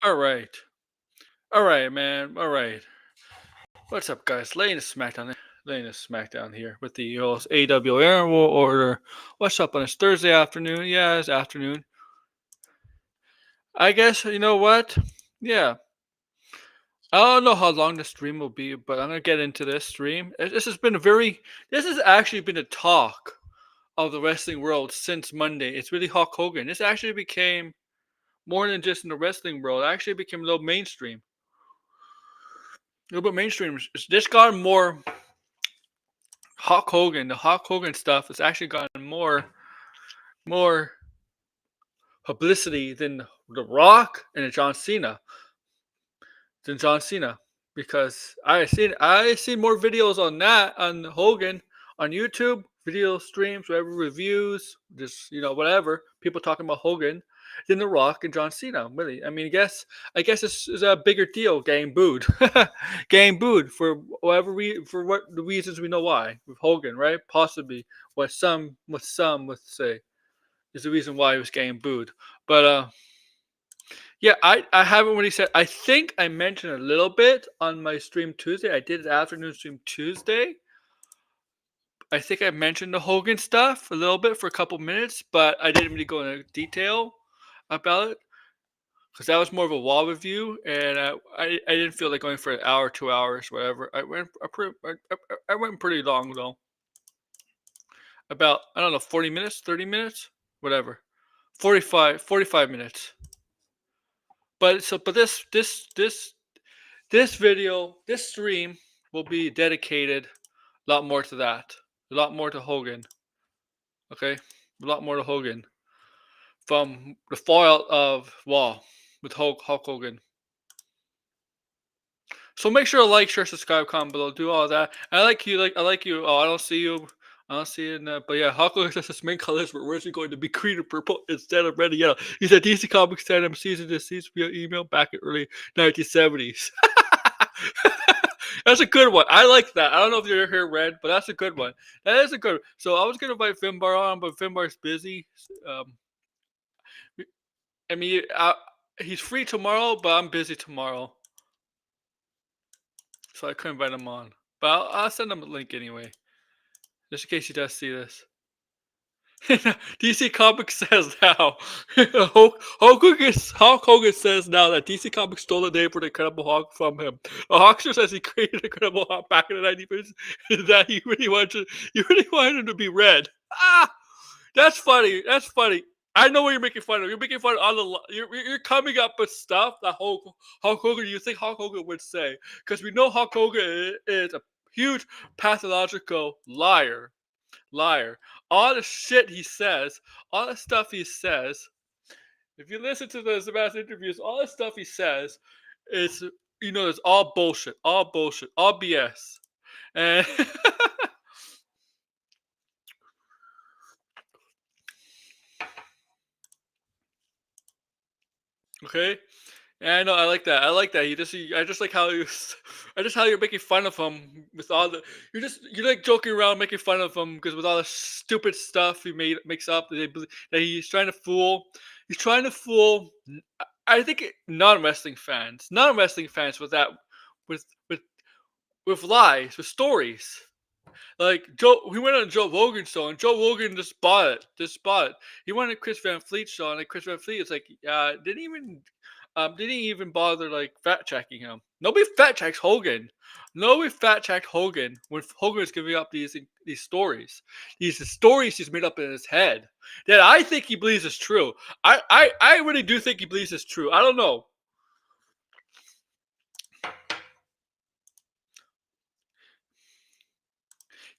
All right. All right, man. All right. What's up, guys? Laying a smackdown here with the old AWR War Order. What's up on this Thursday afternoon? Yeah, it's afternoon. I guess, you know what? Yeah. I don't know how long the stream will be, but I'm going to get into this stream. This has actually been a talk of the wrestling world since Monday. It's really Hulk Hogan. This actually became more than just in the wrestling world. It actually became a little mainstream. A little bit mainstream. This got more Hulk Hogan, the Hulk Hogan stuff has actually gotten more publicity than The Rock and John Cena, because I seen more videos on that on Hogan on YouTube, video streams, whatever reviews, just whatever people talking about Hogan than The Rock and John Cena. Really, I mean, I guess this is a bigger deal. Getting booed, getting booed for for what the reasons we know why with Hogan, right? Possibly what some would say is the reason why he was getting booed, but yeah, I haven't really said. I think I mentioned a little bit on my stream Tuesday. I did an afternoon stream Tuesday. I think I mentioned the Hogan stuff a little bit for a couple minutes, but I didn't really go into detail about it because that was more of a wall review, and I didn't feel like going for an hour, 2 hours, whatever. I went pretty long though, about I don't know, 40 minutes, 30 minutes, whatever, 45 minutes. But this stream will be dedicated a lot more to that. A lot more to Hogan. Okay? A lot more to Hogan. From the fallout of Raw with Hulk Hogan. So make sure to like, share, subscribe, comment below, do all that. I like you, I like you. Oh, I don't see you. I don't see it. But yeah, Hulk Hogan says his main colors were originally going to be green and purple instead of red and yellow. He said DC Comics sent him season to season via email back in early 1970s. That's a good one. I like that. I don't know if you're here, Red, but that's a good one. That is a good one. So I was gonna invite Finbar on, but Finbar's busy. Um, I mean, he's free tomorrow, but I'm busy tomorrow, so I couldn't invite him on. But I'll send him a link anyway, just in case he does see this. DC Comics says now. Hulk Hogan says now that DC Comics stole the name for the Incredible Hulk from him. The Hulkster says he created Incredible Hulk back in the 90s, that he really wanted him to be red. Ah, that's funny. That's funny. I know what you're making fun of. You're making fun of all the. You're coming up with stuff that Hulk Hogan. You think Hulk Hogan would say? Because we know Hulk Hogan is a huge pathological liar. All the shit he says, all the stuff he says. If you listen to the Sebastian interviews, all the stuff he says is, it's all bullshit, all BS. And okay, and I know I like that. I like that. I just like how I just how you're making fun of him with all the. You're like joking around, making fun of him because with all the stupid stuff he makes up that he's trying to fool. He's trying to fool. I think non wrestling fans with that, with with with lies, with stories. Like he went on Joe Rogan's show, and Joe Rogan just bought it. He went on Chris Van Fleet's show, and like Chris Van Fleet is like, didn't even bother like fact checking him. Nobody fact checks Hogan. Nobody fact checked Hogan when Hogan was giving up these stories. These stories he's made up in his head that I think he believes is true. I really do think he believes it's true. I don't know.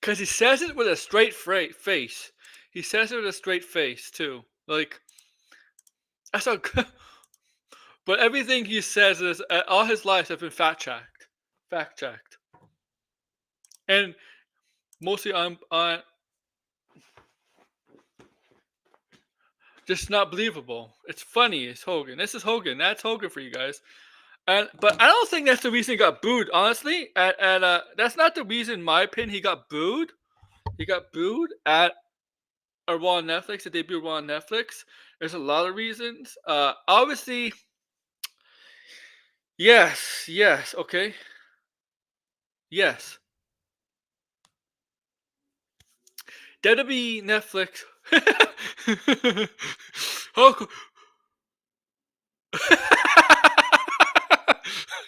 Because he says it with a straight face. He says it with a straight face too. Like that's how. But everything he says is all his lives have been fact checked, and mostly on just not believable. It's funny. It's Hogan. This is Hogan. That's Hogan for you guys. And but I don't think that's the reason he got booed. Honestly, that's not the reason, in my opinion, he got booed. He got booed at a Raw on Netflix, a debut Raw on Netflix. There's a lot of reasons. Obviously, yes, okay, yes. WWE Netflix. Oh,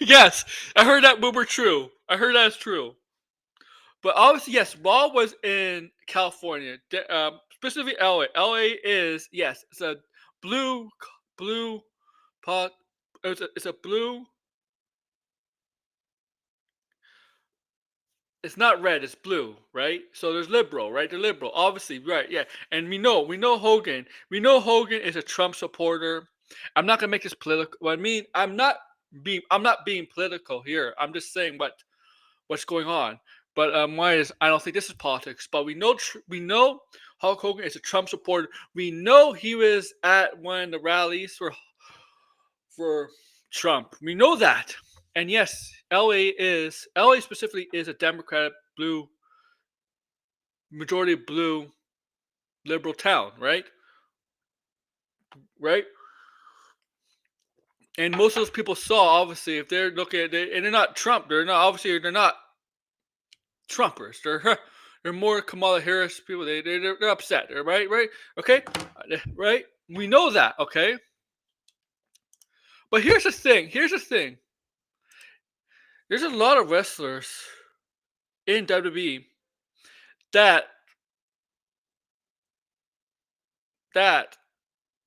yes, I heard that rumor true. I heard that's true. But obviously, yes, Raw was in California, specifically LA. LA is yes, it's a blue blue pot. It's a blue. It's not red. It's blue, right? So there's liberal, right? They're liberal, obviously, right? Yeah, and we know Hogan. We know Hogan is a Trump supporter. I'm not gonna make this political. What I mean, I'm not being political here. I'm just saying what's going on. But why is I don't think this is politics. But we know Hulk Hogan is a Trump supporter. We know he was at one of the rallies for Trump. We know that. And yes, LA specifically is a Democratic blue majority blue liberal town, right? Right? And most of those people saw obviously if they're looking at it, and they're not Trump, they're not Trumpers. They're more Kamala Harris people. They're upset. Right, okay, right. We know that, okay. But here's the thing. There's a lot of wrestlers in WWE that that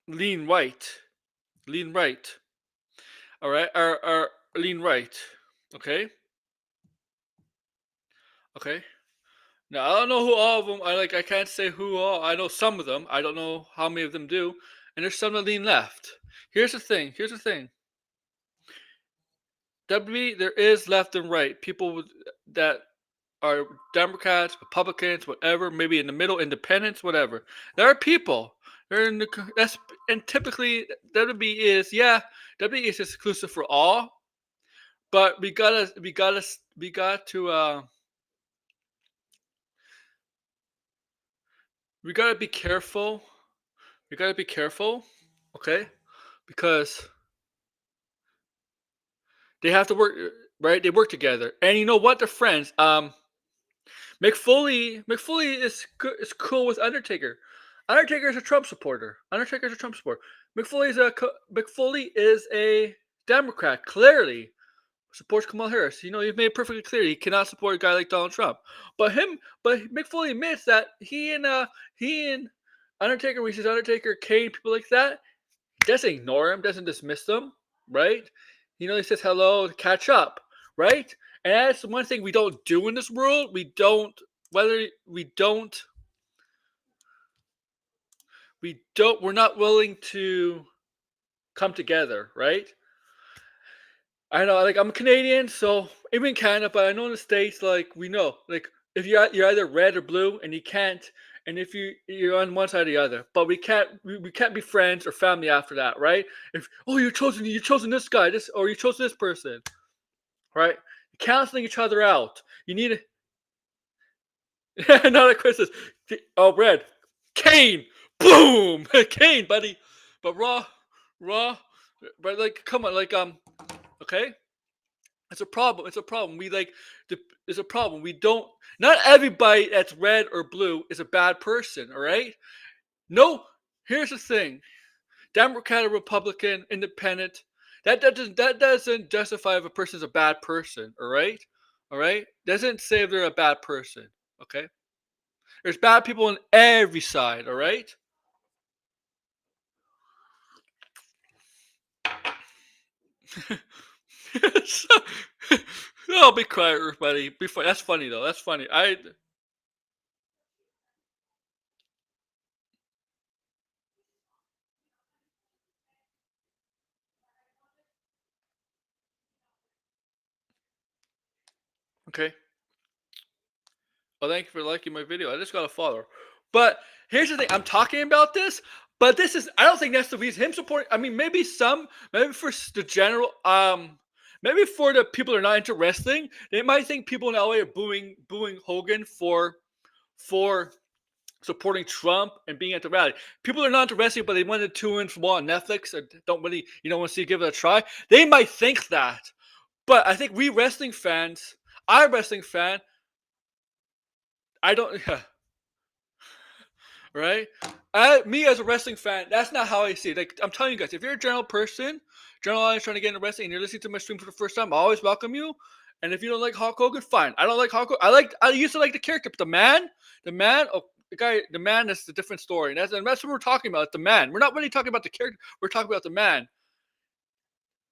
lean right, lean right. All right, are lean right. Okay, okay. Now I don't know who all of them. I can't say who all. I know some of them. I don't know how many of them do. And there's some that lean left. Here's the thing. WWE, there is left and right. That are Democrats, Republicans, whatever, maybe in the middle, independents, whatever. There are people. They're in the that's and typically WWE is WWE is exclusive for all, but we got to we gotta be careful. We gotta be careful, okay? Because they have to work right. They work together, and you know what? They're friends. McFoley is cool with Undertaker. Undertaker is a Trump supporter. McFoley is a Democrat. Clearly supports Kamala Harris. You've made it perfectly clear he cannot support a guy like Donald Trump. But McFoley admits that he and Undertaker, when he says Undertaker, Kane, people like that, doesn't ignore him, doesn't dismiss them, right? He says hello to catch up, right? And that's the one thing we don't do in this world. We're not willing to come together, right? I know, like I'm Canadian, so even in Canada, but I know in the States, like we know, like if you're either red or blue, and you can't, and if you're on one side or the other, but we can't be friends or family after that, right? If you chosen this guy, this or you chose this person, right? Canceling each other out. You need not a Christmas. Oh, red, Kane, boom, Kane, buddy. But raw, but like, come on, like okay. It's a problem. It's a problem. It's a problem. We don't. Not everybody that's red or blue is a bad person. All right. No. Here's the thing: Democrat or Republican, Independent. That doesn't justify if a person's a bad person. All right. All right. Doesn't say if they're a bad person. Okay. There's bad people on every side. All right. So- oh, be quiet, everybody. Be funny. That's funny though. That's funny. Okay. Oh, thank you for liking my video. I just got a follower. But here's the thing. I'm talking about this, but this is I don't think that's the reason him supporting. I mean, maybe for the general, maybe for the people that are not into wrestling, they might think people in LA are booing Hogan for supporting Trump and being at the rally. People are not into wrestling, but they want to tune in from on Netflix or don't really, want to see give it a try. They might think that. But I think we wrestling fans, I'm a wrestling fan, I don't right? Me as a wrestling fan, that's not how I see it. Like I'm telling you guys, if you're a general person, general audience trying to get into wrestling, and you're listening to my stream for the first time, I always welcome you. And if you don't like Hulk Hogan, fine. I don't like Hulk Hogan. I used to like the character, but the man is a different story. And that's what we're talking about. The man. We're not really talking about the character. We're talking about the man.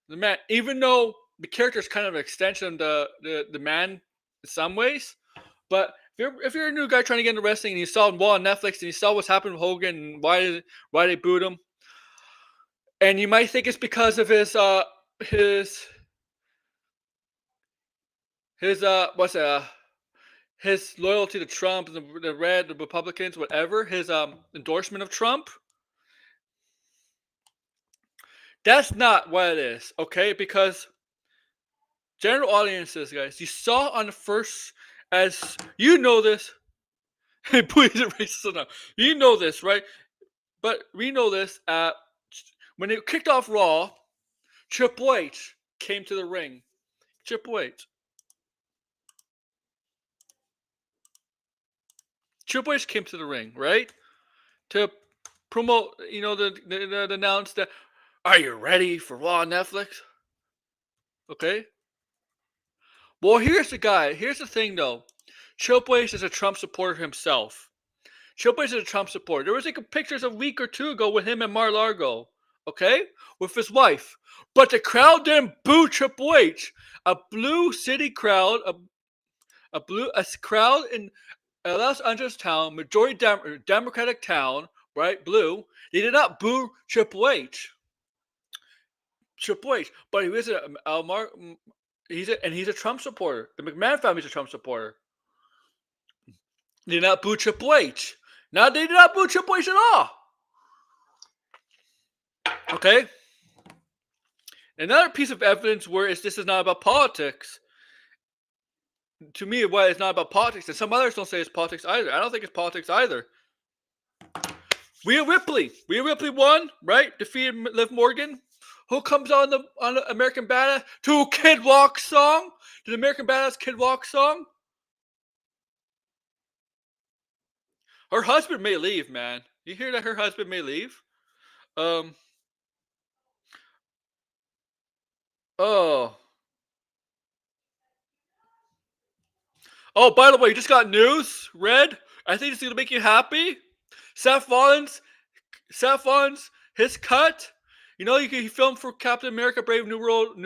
The man. Even though the character is kind of an extension of the man in some ways, but if you're a new guy trying to get into wrestling and you saw him on Netflix and you saw what's happened with Hogan and why they booed him, and you might think it's because of his what's his loyalty to Trump, the Republicans, whatever, his endorsement of Trump. That's not what it is, okay? Because general audiences, guys, you saw on the first, as you know this, please erase this now. You know this, right? But we know this. When it kicked off Raw, Triple H came to the ring. Triple H. Triple H came to the ring, right? To promote, the announce that, are you ready for Raw on Netflix? Okay. Well, here's the thing, though. Triple H is a Trump supporter himself. Triple H is a Trump supporter. There was like pictures a week or two ago with him and Mar-a-Lago, okay, with his wife. But the crowd didn't boo Triple H. A blue city crowd, a crowd in a Los Angeles town, majority Democratic town, right? Blue. They did not boo Triple H. Triple H, but he was he's a Trump supporter. The McMahon family's a Trump supporter. They did not boo Triple H. Now they did not boo Triple H at all. Okay. Another piece of evidence where this is not about politics. To me, what it's not about politics, and some others don't say it's politics either. I don't think it's politics either. Rhea Ripley won, right? Defeated Liv Morgan. Who comes on the American Badass to Kid Walk song? To the American Badass Kid Walk song? Her husband may leave, man. You hear that her husband may leave? Um. Oh. Oh, by the way, you just got news, Red. I think it's gonna make you happy. Seth Rollins, his cut. He filmed for Captain America: Brave New World.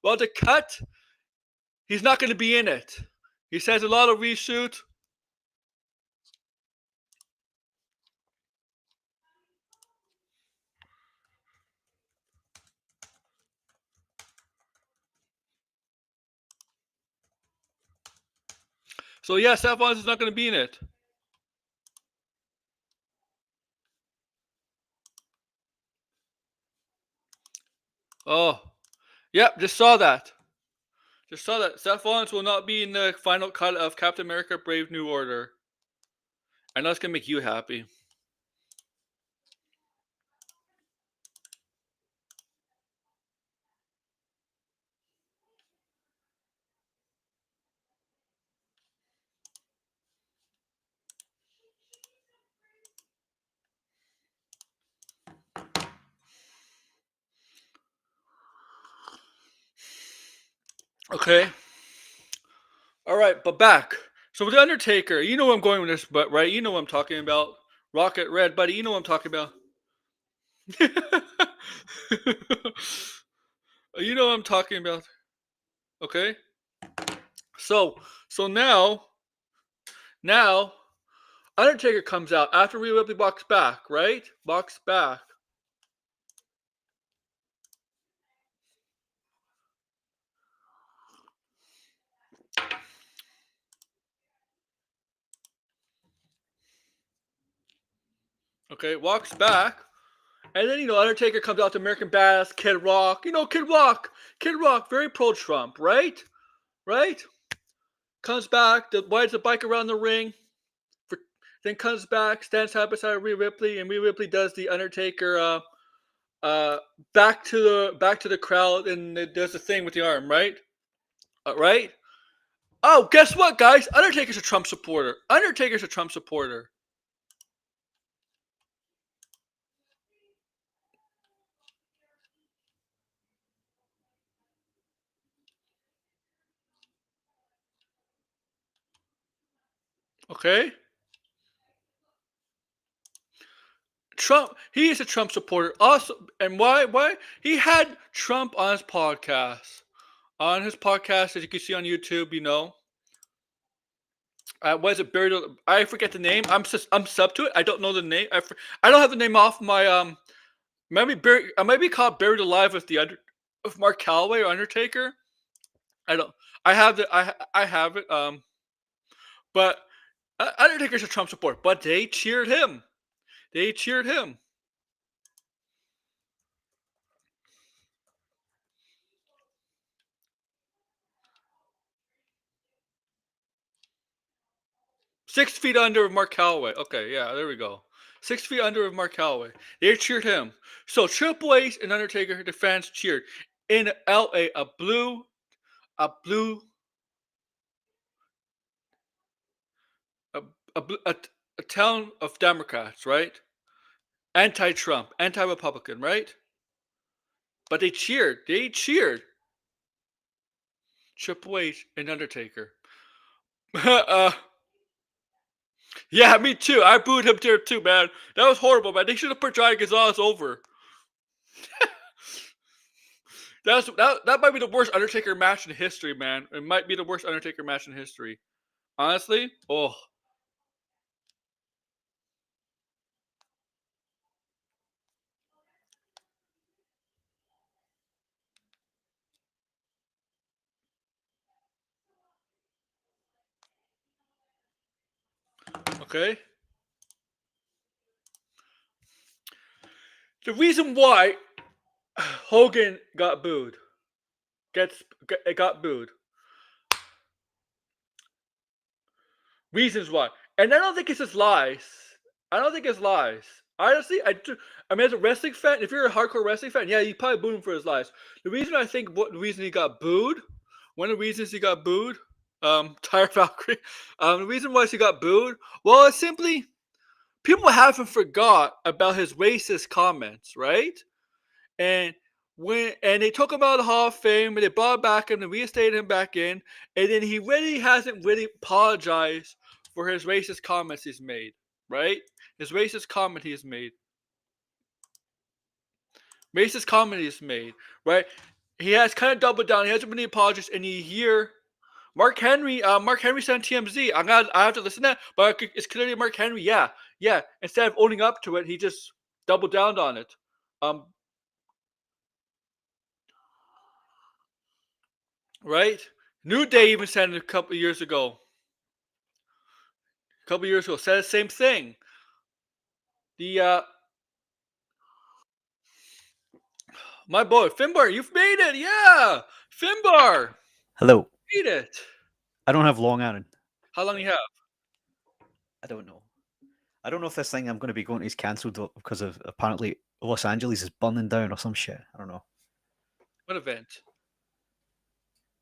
Well, the cut, he's not going to be in it. He says a lot of reshoot. So yeah, Seth Rollins is not going to be in it. Oh, yep, just saw that. Seth Rollins will not be in the final cut of Captain America: Brave New Order. I know it's going to make you happy. Okay. All right, but back. So with the Undertaker, you know where I'm going with this, but right, you know what I'm talking about. Rocket Red, buddy, you know what I'm talking about. You know what I'm talking about. Okay. So now Undertaker comes out after Rhea Ripley walks back, right? Walks back. Okay, walks back, and then Undertaker comes out to American Badass, Kid Rock. Kid Rock, very pro Trump, right? Right? Comes back, rides the bike around the ring, for, then comes back, stands side by side with Rhea Ripley, and Rhea Ripley does the Undertaker uh back to the crowd, and it does the thing with the arm, right? Right? Oh, guess what, guys? Undertaker's a Trump supporter. Undertaker's a Trump supporter. Okay? Trump, he is a Trump supporter. Also, and why? He had Trump on his podcast. On his podcast, as you can see on YouTube, was it buried? I forget the name. I'm sub to it. I don't know the name. I don't have the name off my Maybe I might be called Buried Alive with with Mark Calloway or Undertaker. I don't. I have it. I have it. But Undertaker's a Trump supporter. But they cheered him. They cheered him. 6 feet under of Mark Calloway. Okay, yeah, there we go. 6 feet under of Mark Calloway. They cheered him. So Triple H and Undertaker, the fans cheered in L.A. A blue, a, a town of Democrats, right? Anti-Trump, anti-Republican, right? But they cheered. They cheered Triple H and Undertaker. Yeah, me too. I booed him there too, man. That was horrible, man. They should have put Johnny Gonzalez over. That might be the worst Undertaker match in history, man. It might be the worst Undertaker match in history. Honestly, oh, okay. The reason why Hogan got booed, it got booed. Reasons why, and I don't think it's just lies. I don't think it's lies. Honestly, I mean, as a wrestling fan, if you're a hardcore wrestling fan, yeah, you probably boo him for his lies. The reason I think the reason he got booed, one of the reasons he got booed, Tyre Valkyrie, the reason why he got booed, well, it's simply people haven't forgot about his racist comments, right? And they took him out of the Hall of Fame and they brought back him and reinstated him back in, and then he really hasn't really apologized for his racist comments he's made, right? His racist comment he's made. Racist comment he's made, right? He has kind of doubled down. He hasn't really apologized in a year. Mark Henry said on TMZ. I have to listen to that, but it's clearly Mark Henry. Yeah, yeah. Instead of owning up to it, he just doubled down on it. Right? New Day even said it a couple of years ago. Said the same thing. The my boy Finbar, you've made it. Yeah, Finbar, Hello. made it. I don't have long, Aaron. How long you have? I don't know. I don't know if this thing I'm going to be going to is cancelled because of apparently Los Angeles is burning down or some shit. I don't know. What event?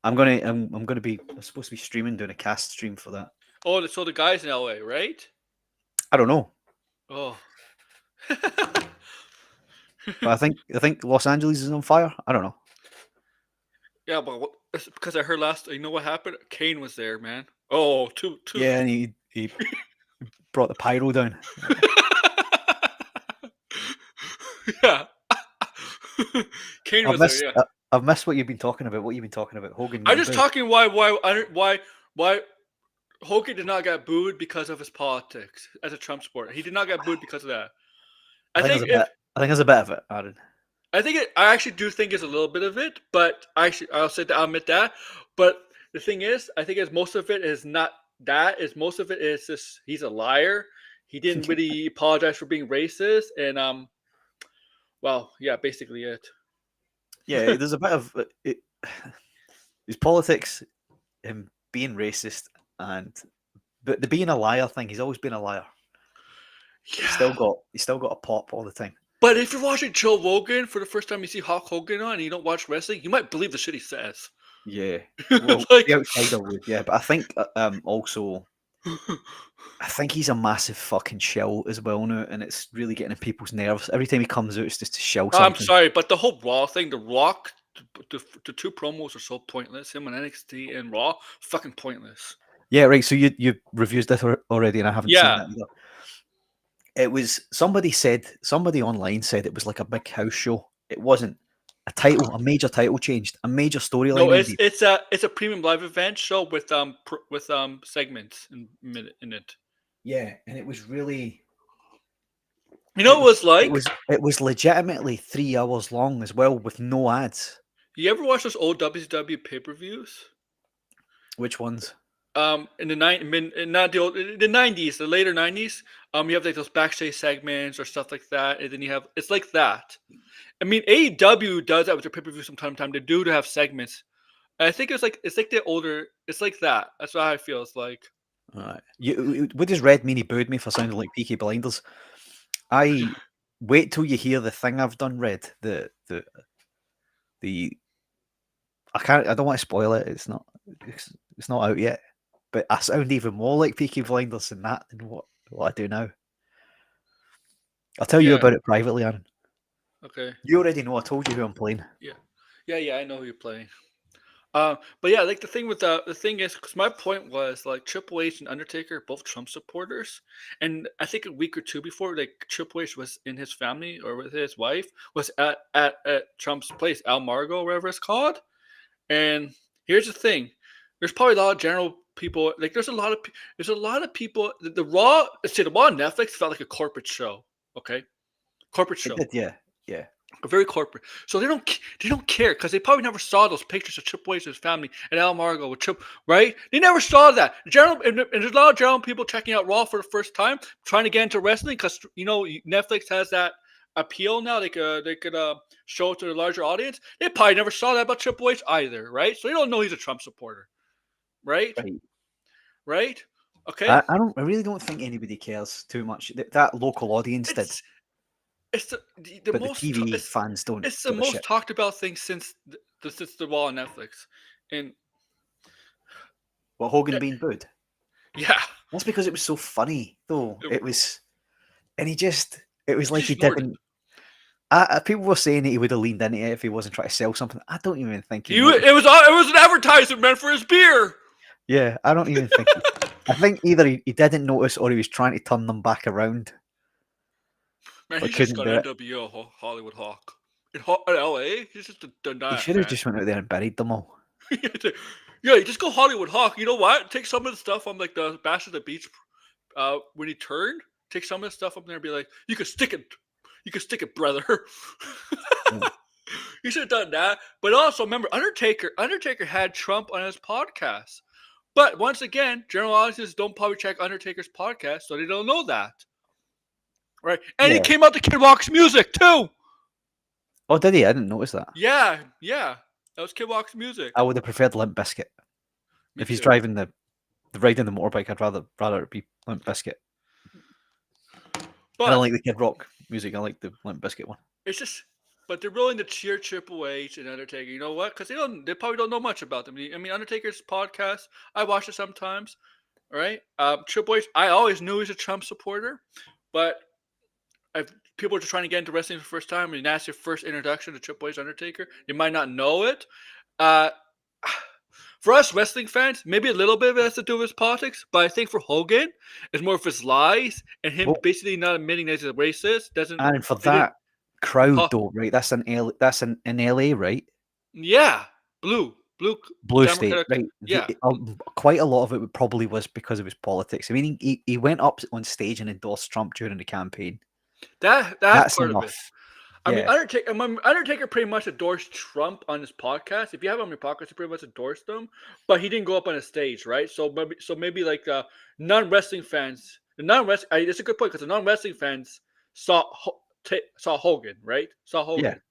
I'm gonna be I'm supposed to be streaming, doing a cast stream for that. Oh, so the guys in LA, right? I don't know, Oh. but I think Los Angeles is on fire. I don't know. Yeah, but it's because I heard last. You know what happened? Kane was there, man. Oh, two. Yeah, and he brought the pyro down. Yeah. Kane was there. Yeah. I've missed what you've been talking about. What you've been talking about? Hogan. I'm just talking why Hogan did not get booed because of his politics as a Trump supporter. He did not get booed because of that. I think there's a bit of it, Aaron. I actually do think it's a little bit of it, but I'll admit that. But the thing is, I think most of it is not that. Is most of it is just he's a liar. he didn't really apologize for being racist, and well, yeah, basically it. Yeah, there's a bit of his politics, him being racist, and but the being a liar thing. He's always been a liar. But Yeah. he's still got a pop all the time. But if you're watching Joe Rogan for the first time, you see Hulk Hogan on, and you don't watch wrestling, you might believe the shit he says. Yeah. Well, Like, the outsider would, yeah. But I think also I think he's a massive fucking shill as well now, and it's really getting in people's nerves. Every time he comes out, it's just to shill I'm something. sorry, but the whole Raw thing, the Rock, the two promos are so pointless. Him on NXT and Raw, fucking pointless. Yeah, right. So you reviewed this already, and I haven't seen Yeah, that either. It was somebody online said it was like a big house show. It wasn't a major title changed, a major storyline no, it's ended. it's a it's a premium live event show with segments in it. Yeah, and it was really You know what it was it like? was it was legitimately 3 hours long as well with no ads. You ever watch those old WCW pay per views? Which ones? In the not the old, in the 90s, the later 90s, you have like those backstage segments or stuff like that, and then you have it's like that. I mean, AEW does that with their pay per view from time to time. They do to have segments. And I think it's like the older. It's like that. That's how I feel. It's like What does Red mean? He booed me for sounding like Peaky Blinders. I wait till you hear the thing I've done, Red. The I can't. I don't want to spoil it. It's not out yet. But I sound even more like Peaky Blinders than that than what I do now. I'll tell you yeah, about it privately, Aaron. okay, You already know. I told you who I'm playing. yeah, yeah. I know who you're playing. But yeah, like the thing is, because my point was like Triple H and Undertaker both Trump supporters, and I think a week or two before, like Triple H was in his family or with his wife was at Trump's place, Al Margo, whatever it's called. And here's the thing: there's probably a lot of general people. Like there's a lot of people. The Raw, see, the Raw on Netflix felt like a corporate show. Okay, corporate It show. did, yeah, yeah. Very corporate. So they don't care because they probably never saw those pictures of Triple H and his family and Al Margo with Trip, right? They never saw that. General and there's a lot of general people checking out Raw for the first time, trying to get into wrestling because Netflix has that appeal now. They could show it to the larger audience. They probably never saw that about Triple H either, right? So they don't know he's a Trump supporter, right? Right. Right? Okay. I really don't think anybody cares too much. That local audience did, It's it's the but the most TV fans don't it's the give a most shit. talked about thing since the Raw on Netflix, and What, Hogan being booed? yeah, That's because it was so funny, though. it, It was, and it was he like just he ignored it. didn't. People were saying that he would have leaned into it if he wasn't trying to sell something. I don't even think he noticed. It was an advertisement meant for his beer. Yeah, I don't even think. I think either he didn't notice or he was trying to turn them back around, Man, but he's just couldn't got do it. NWO Hollywood Hawk in LA. He's just done He that, should have man. just went out there and buried them all. Yeah, you just go Hollywood Hawk. You know what? Take some of the stuff on like the Bash at the Beach. When he turned, take some of the stuff up there and be like, "You can stick it. You can stick it, brother." Yeah. He should have done that. But also remember, Undertaker had Trump on his podcast. But once again, general audiences don't probably check Undertaker's podcast, so they don't know that. Right? And he Yeah. came out to Kid Rock's music too. Oh, did he? I didn't notice that. Yeah, yeah. That was Kid Rock's music. I would have preferred Limp Biscuit. Me If he's too. driving the riding the motorbike, I'd rather it be Limp Biscuit. I don't But like the Kid Rock music. I like the Limp Biscuit one. it's just but they're willing to cheer Triple H and Undertaker. You know what? Because they probably don't know much about them. I mean, Undertaker's podcast, I watch it sometimes. All right. Triple H, I always knew he's a Trump supporter, but if people are just trying to get into wrestling for the first time and that's your first introduction to Triple H Undertaker, you might not know it. Uh, for us wrestling fans, maybe a little bit of it has to do with his politics, but I think for Hogan, it's more of his lies and him Well, basically not admitting that he's a racist. and for It didn't that crowd pop. though, right? That's in LA, right? Yeah, blue Blue State, Democratic. right? Yeah, Quite a lot of it probably was because of his politics. I mean, he went up on stage and endorsed Trump during the campaign. that's That's part of it. enough. I mean, Yeah, Undertaker pretty much endorsed Trump on his podcast. If you have him on your podcast, he pretty much endorsed him, but he didn't go up on a stage, right? So maybe like non wrestling fans The non-wrestling. It's a good point because the non-wrestling fans saw Hogan, right? Saw Yeah, Hogan.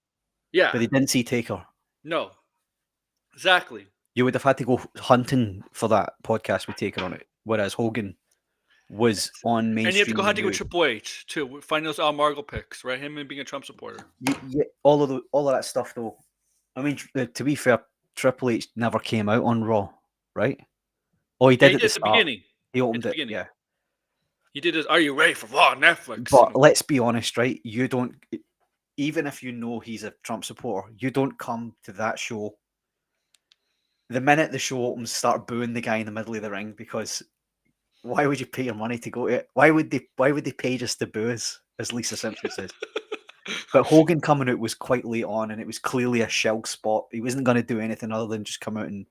Yeah. but they didn't see Taker. No. Exactly. You would have had to go hunting for that podcast with Taker on it, whereas Hogan was on And you have to go mainstream. hunting with Triple H too. Find those Al Margo picks, right? Him and being a Trump supporter. All of that stuff, though. I mean, to be fair, Triple H never came out on Raw, right? Oh, he Yeah, did he at did the at the start. beginning. He At opened the it, beginning. yeah. He did his "Are you ready for Raw?" on Netflix. But let's be honest, right? You don't, even if you know he's a Trump supporter, you don't come to that show. The minute the show opens, start booing the guy in the middle of the ring, because why would you pay your money to go to it? Why would they pay just to boo us, as Lisa Simpson says? But Hogan coming out was quite late on, and it was clearly a shell spot. He wasn't going to do anything other than just come out and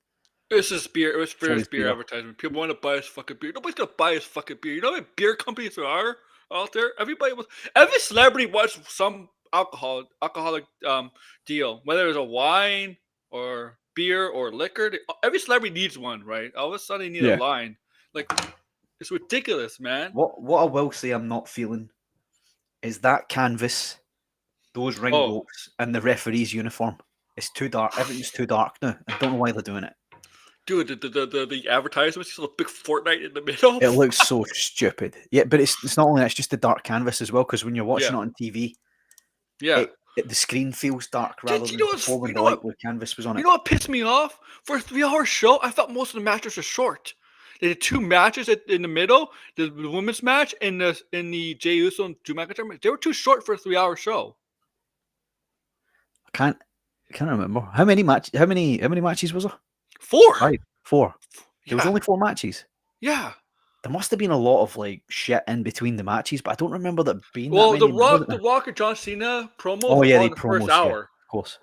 This is beer. It was for sell his his beer beer. advertisement. People want to buy his fucking beer. Nobody's gonna buy his fucking beer. You know how many beer companies there are out there? Every celebrity wants some alcoholic deal, whether it's a wine or beer or liquor. Every celebrity needs one, right? All of a sudden, they need a line. Like, it's ridiculous, man. What I will say I'm not feeling is that canvas, those ring Oh, ropes, and the referee's uniform. It's too dark. Everything's too dark now. I don't know why they're doing it. dude, the advertisements, just a big Fortnite in the middle. It looks so stupid. Yeah, but it's not only that, it's just the dark canvas as well, because when you're watching Yeah. it on TV, Yeah. the screen feels dark rather Did you than know before when you the know light what? canvas was on You it. know what pissed me off? For a 3-hour show, I thought most of the matches were short. They did 2 matches in the middle, the women's match and the Jey Uso and Drew McIntyre match. They were too short for a 3-hour show. I can't remember. How many matches was there? 4. 5. 4. There was Yeah. only 4 matches. Yeah. There must have been a lot of like shit in between the matches, but I don't remember there being that Well, many. the Rock and John Cena promos Oh were yeah, all the in the first promos, yeah, hour. of course.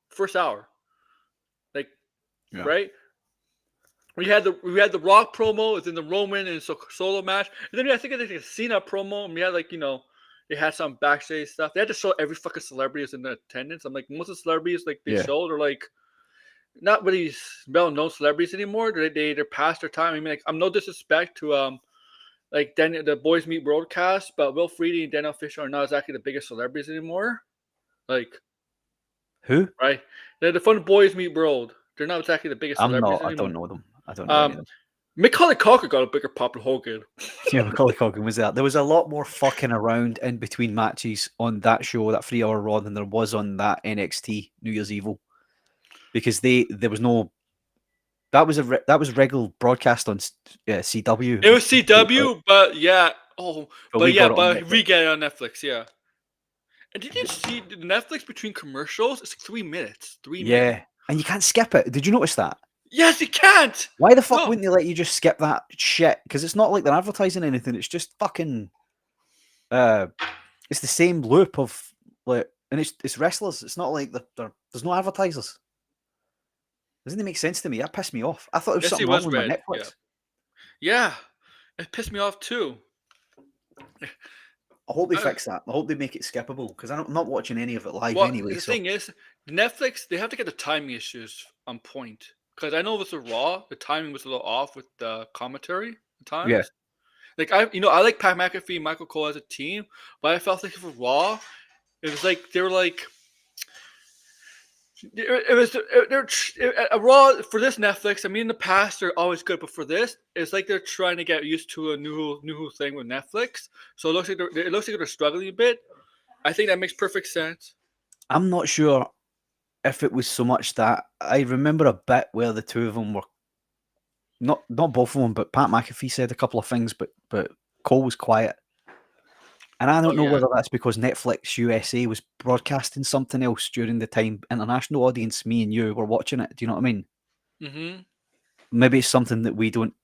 First hour. Like, Yeah. right? We had the Rock promo, it's in the Roman and solo match, and then I think it's like a Cena promo, and we had they had some backstage stuff. They had to show every fucking celebrity is in the attendance. I'm like, most of the celebrities they Yeah. showed are like not really well-known celebrities anymore. They're past their time. I mean, like, I'm no disrespect to like the Boys Meet World cast, but Will Friede and Daniel Fisher are not exactly the biggest celebrities anymore. Like, Who? right? They're the fun Boys Meet World. They're not exactly the biggest celebrities I anymore. don't know them. I don't know any of them. Macaulay Culkin got a bigger pop than Hogan. Yeah, Macaulay Culkin was there. There was a lot more fucking around in between matches on that show, that 3-hour Raw, than there was on that NXT New Year's Evil, because there was no. That was regular broadcast on CW. It was CW, but yeah. Oh, But we got it on but Netflix. we get it on Netflix, yeah. And did you see the Netflix between commercials? It's like 3 minutes. 3 minutes. Yeah, and you can't skip it. Did you notice that? Yes, you can't. Why the fuck No. wouldn't they let you just skip that shit? Because it's not like they're advertising anything. It's just fucking. It's the same loop of like, and it's wrestlers. It's not like there's no advertisers. Doesn't it make sense to me? That pissed me off. I thought there was Yes, something he wrong was with my red. Netflix. Yeah. It pissed me off too. I hope they fix that. I hope they make it skippable, because I'm not watching any of it live Well, anyway. the So thing is, Netflix, they have to get the timing issues on point. Because I know with the Raw, the timing was a little off with the commentary at times. yeah, Like I like Pat McAfee and Michael Cole as a team, but I felt like for Raw, it was like they were like it was they're a Raw for this Netflix. I mean, in the past they're always good, but for this, it's like they're trying to get used to a new thing with Netflix. So it looks like they're struggling a bit. I think that makes perfect sense. I'm not sure if it was so much that. I remember a bit where the two of them were not both of them, but Pat McAfee said a couple of things, but Cole was quiet. And I don't know whether that's because Netflix USA was broadcasting something else during the time international audience, me and you, were watching it. Do you know what I mean? Mm-hmm. Maybe it's something that we don't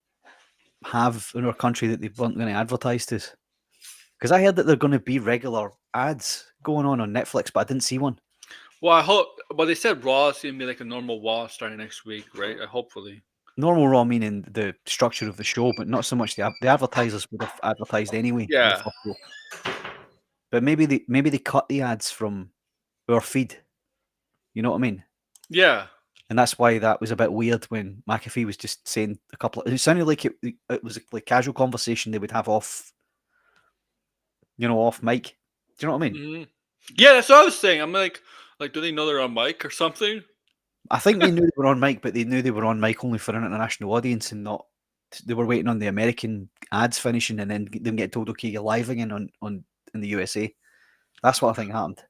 have in our country that they weren't going to advertise to us. Because I heard that they're going to be regular ads going on Netflix, but I didn't see one. Well, I hope. Well, they said Raw is gonna be like a normal Raw starting next week, right? Hopefully. Normal Raw meaning the structure of the show, but not so much the advertisers would have advertised anyway. Yeah. The first show. But maybe they cut the ads from our feed. You know what I mean? Yeah. And that's why that was a bit weird when McAfee was just saying a couple of. It sounded like it was like casual conversation they would have off off mic. Do you know what I mean? Mhm. Yeah, that's what I was saying. I'm like, do they know they're on mic or something? I think they knew they were on mic, but they knew they were on mic only for an international audience and not. They were waiting on the American ads finishing and then them get told, "Okay, you're live again on in the USA." That's what I think happened.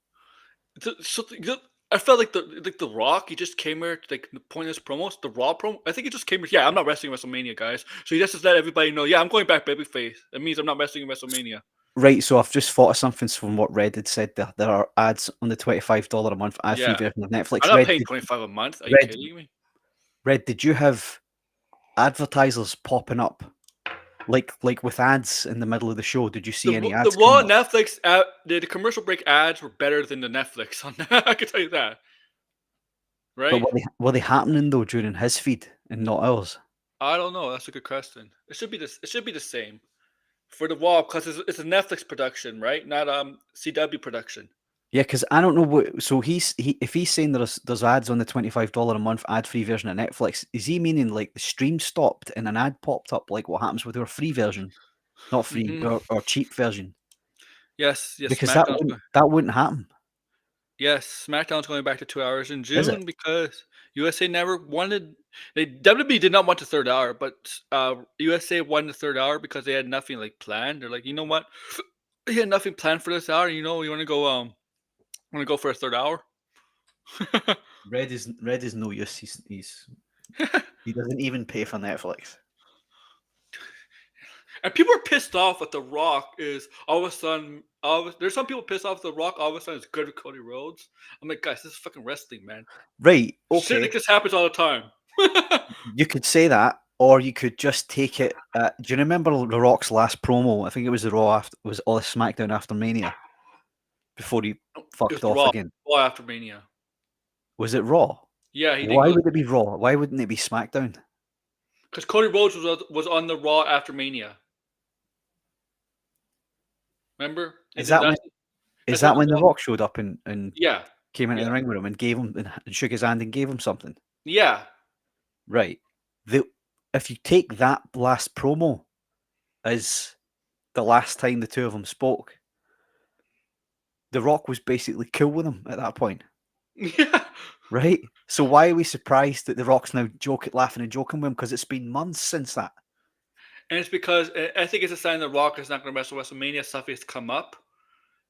I felt like the Rock. He just came here to like point his promos. The Raw promo. I think he just came here. Yeah, I'm not wrestling WrestleMania, guys. So he just let everybody know. Yeah, I'm going back babyface. That means I'm not wrestling in WrestleMania. Right, so I've just thought of something from what Red had said. There are ads on the $25 a month ad-free Yeah, version of I'm Netflix. not paying 25 a month. Are you Red, kidding me? Red, did you have advertisers popping up like with ads in the middle of the show? Did you see any The ads Raw coming up? Netflix the commercial break ads were better than the Netflix on that. I can tell you that, But right? were they happening though during his feed and not ours? I don't know. That's a good question. It should be this. It should be the same for the Raw because it's a Netflix production, right? Not CW production. Yeah, because I don't know what. So if he's saying there's ads on the $25 a month ad free version of Netflix, is he meaning like the stream stopped and an ad popped up like what happens with our free version, not free Hmm. or cheap version? Yes, yes. Because that wouldn't happen, SmackDown's going back to 2 hours in is it? June because USA never wanted. They WWE did not want the third hour, but USA won the third hour because they had nothing like planned. They're like, you know what? We had nothing planned for this hour. You know, you want to go for a third hour? Red is no use. He doesn't even pay for Netflix. And people are pissed off that The Rock is all of a sudden. There's some people pissed off The Rock all of a sudden is good with Cody Rhodes. I'm like, guys, this is fucking wrestling, man. Right, Shit like okay. this happens all the time. You could say that, or you could just take it. Do you remember The Rock's last promo? I think it was the Raw after was all the SmackDown after Mania before he It fucked was The off Raw, again. Raw after Mania. Was it Raw? Yeah, he did Why go would it be Raw? Why wouldn't it be SmackDown? because Cody Rhodes was on the Raw after Mania. Remember? He Is did that when that. is That's when that the when The Raw. Rock showed up and Yeah, came into yeah, the ring with him and gave him and shook his hand and gave him something? yeah. Right. The If you take that last promo as the last time the two of them spoke, The Rock was basically cool with him at that point. Yeah. Right? So why are we surprised that The Rock's now laughing and joking with him? Because it's been months since that. And it's because I think it's a sign The Rock is not going to wrestle WrestleMania. Stuff has come up.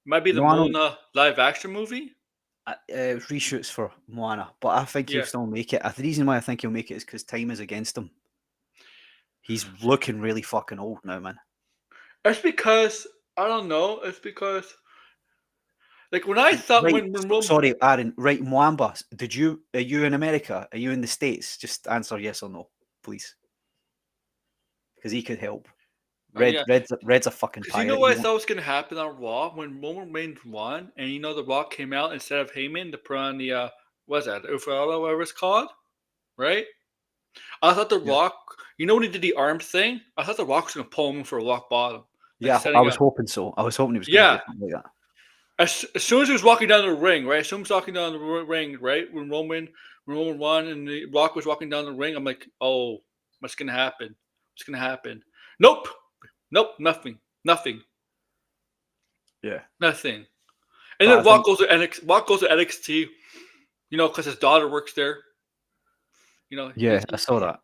Might be the No, I know Mona live action movie. reshoots for Moana, but I think he'll Yeah, still make it. The reason why I think he'll make it is because time is against him. He's looking really fucking old now, man. it's because I don't know. It's because like when I thought Right, when Roman. sorry, Aaron. Right, Mwamba, are you in America? Are you in the States? Just answer yes or no, please, because he could help. Oh yeah, Red's a fucking because you know pirate. what I thought was going to happen on Raw when Roman Reigns won, and you know The Rock came out instead of Heyman to put on the what's that Ufala, whatever it's called, right? I thought The Yeah, Rock, you know when he did the arm thing, I thought The Rock was going to pull him for a rock bottom, like yeah. I setting was up. hoping so. I was hoping he was going to do Yeah, something like that. as soon as he was walking down the ring, right? As soon as he was walking down the ring, right? When Roman won and the Rock was walking down the ring, I'm like, oh, what's gonna happen? What's gonna happen? Nope, nope, nothing, nothing, Yeah, nothing. And but then I think Rock goes to NXT, you know, because his daughter works there. You know, yeah, I saw that.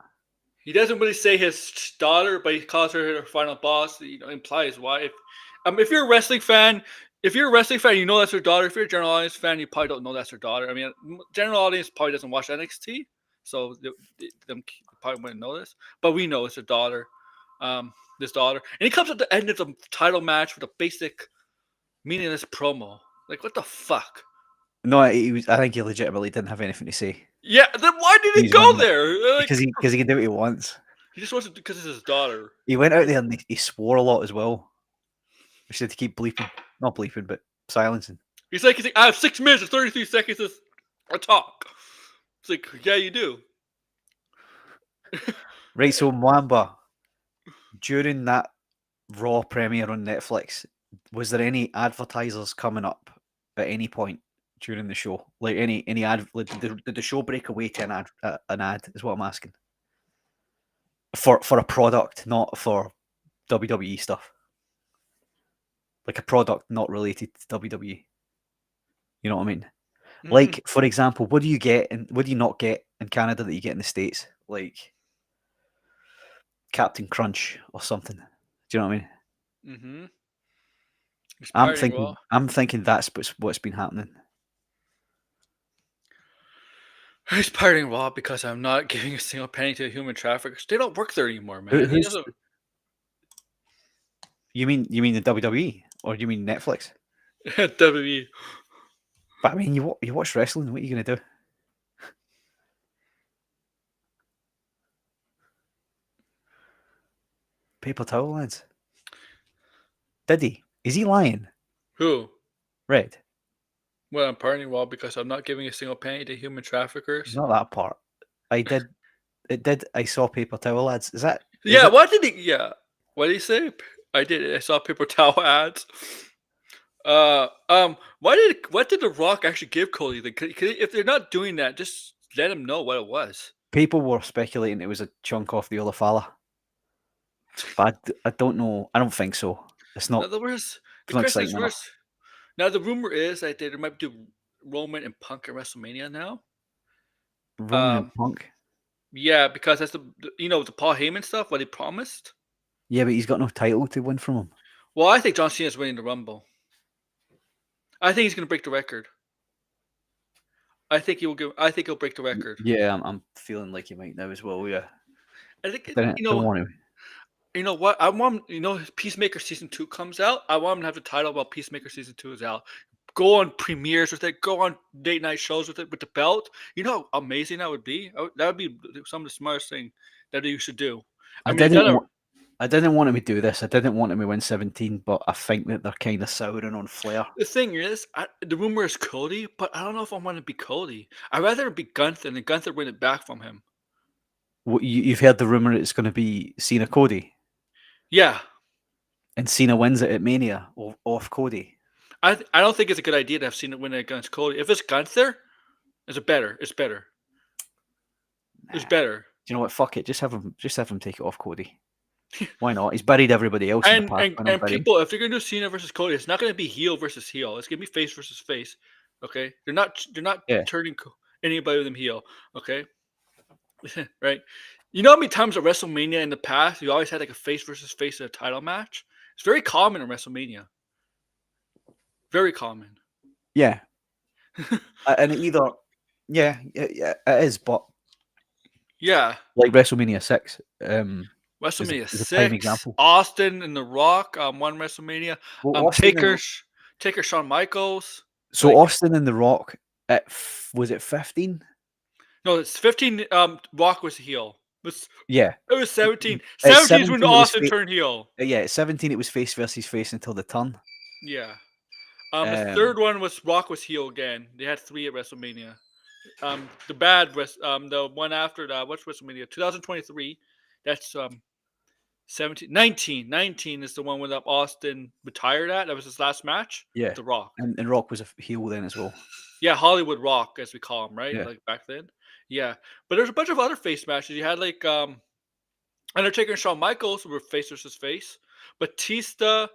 he doesn't really say his daughter, but he calls her her final boss. You know, implies why. If you're a wrestling fan, you know that's her daughter. If you're a general audience fan, you probably don't know that's her daughter. I mean, general audience probably doesn't watch NXT, so they probably wouldn't know this. But we know it's her daughter, this daughter, and he comes at the end of the title match with a basic meaningless promo. Like, what the fuck? No, he was. I think he legitimately didn't have anything to say. Yeah, then why did he He's go running there? Like, because he can do what he wants. he just wants to because it's his daughter. He went out there and he swore a lot as well. We should keep bleeping, not bleeping, but silencing. He's like, I have 6 minutes and 33 seconds to talk. It's like, yeah, you do. Right, so Mwamba, during that Raw premiere on Netflix, was there any advertisers coming up at any point during the show? Like any ad? Like, did the show break away to an ad? Is what I'm asking. For a product, not for WWE stuff. like a product not related to WWE. You know what I mean? Hmm. Like, for example, what do you get and what do you not get in Canada that you get in the States? Like Captain Crunch or something. Do you know what I mean? Hmm. He's I'm partying thinking well. I'm thinking that's what's been happening. He's partying well because I'm not giving a single penny to human traffickers. They don't work there anymore, man. He Who's doesn't. you mean the WWE or do you mean Netflix? WWE. But I mean you watch wrestling, what are you gonna do? Paper towel lads. Did he? Is he lying? Who? Red. Well, I'm partying well because I'm not giving a single penny to human traffickers. Not that part. I did I saw paper towel lads. Is Yeah, that what did he? Yeah, what did he say? I did. I saw paper towel ads. What did The Rock actually give Cody? If they're not doing that, just let him know what it was. people were speculating it was a chunk off the Olafala? But I don't know. I don't think so. It's In not other words, it's the not question is, exciting enough. now the rumor is that they might do Roman and Punk at WrestleMania now. Roman and Um, Punk. yeah, because that's the Paul Heyman stuff. What he promised. Yeah, but he's got no title to win from him. Well, I think John Cena's winning the Rumble. I think he's going to break the record. I think he will give. I think he'll break the record. Yeah, I'm feeling like he might now as well. Yeah, I think don't want to. you know what I want. Peacemaker season 2 comes out. I want him to have the title while Peacemaker season 2 is out. Go on premieres with it. Go on date night shows with it with the belt. You know how amazing that would be. That would be some of the smartest thing that you should do. I I mean, didn't. I didn't want him to do this. I didn't want him to win 17, but I think that they're kind of souring on Flair. the thing is, the rumor is Cody, but I don't know if I want to be Cody. I'd rather it be Gunther and Gunther win it back from him. You've heard the rumor it's going to be Cena Cody, Yeah, and Cena wins it at Mania off Cody. I don't think it's a good idea to have Cena win it against Cody. If it's Gunther, it's better. It's better. It's better. Do you know what? Fuck it. Just have him take it off Cody. Why not? He's buried everybody else in the And past. and Why not and bury him? people, if they're gonna do Cena versus Cody, it's not gonna be heel versus heel. It's gonna be face versus face. Okay, they're not Yeah. turning anybody with them heel. Okay, right? You know how many times at WrestleMania in the past you always had like a face versus face in a title match? It's very common in WrestleMania. Very common. Yeah. And either, yeah, it is. But Yeah, like WrestleMania 6, WrestleMania is a prime 6, example. Austin and The Rock one WrestleMania. Well, Austin and Taker, Shawn Michaels. so Like Austin and The Rock, was it 15? no, it's 15. Rock was heel. Yeah. It was 17. At 17 is when 17, it was Austin turned heel. yeah. At 17, it was face versus face until the turn. Yeah. The Um, third one was Rock was heel again. They had 3 at WrestleMania. The one after that, what's WrestleMania? 2023. That's 17, 19. 19 is the one when Austin retired at. That was his last match with yeah. The Rock. And Rock was a heel then as well. Yeah, Hollywood Rock, as we call him, right? Yeah. Like back then. Yeah. But there's a bunch of other face matches. You had like Undertaker and Shawn Michaels were face versus face. Batista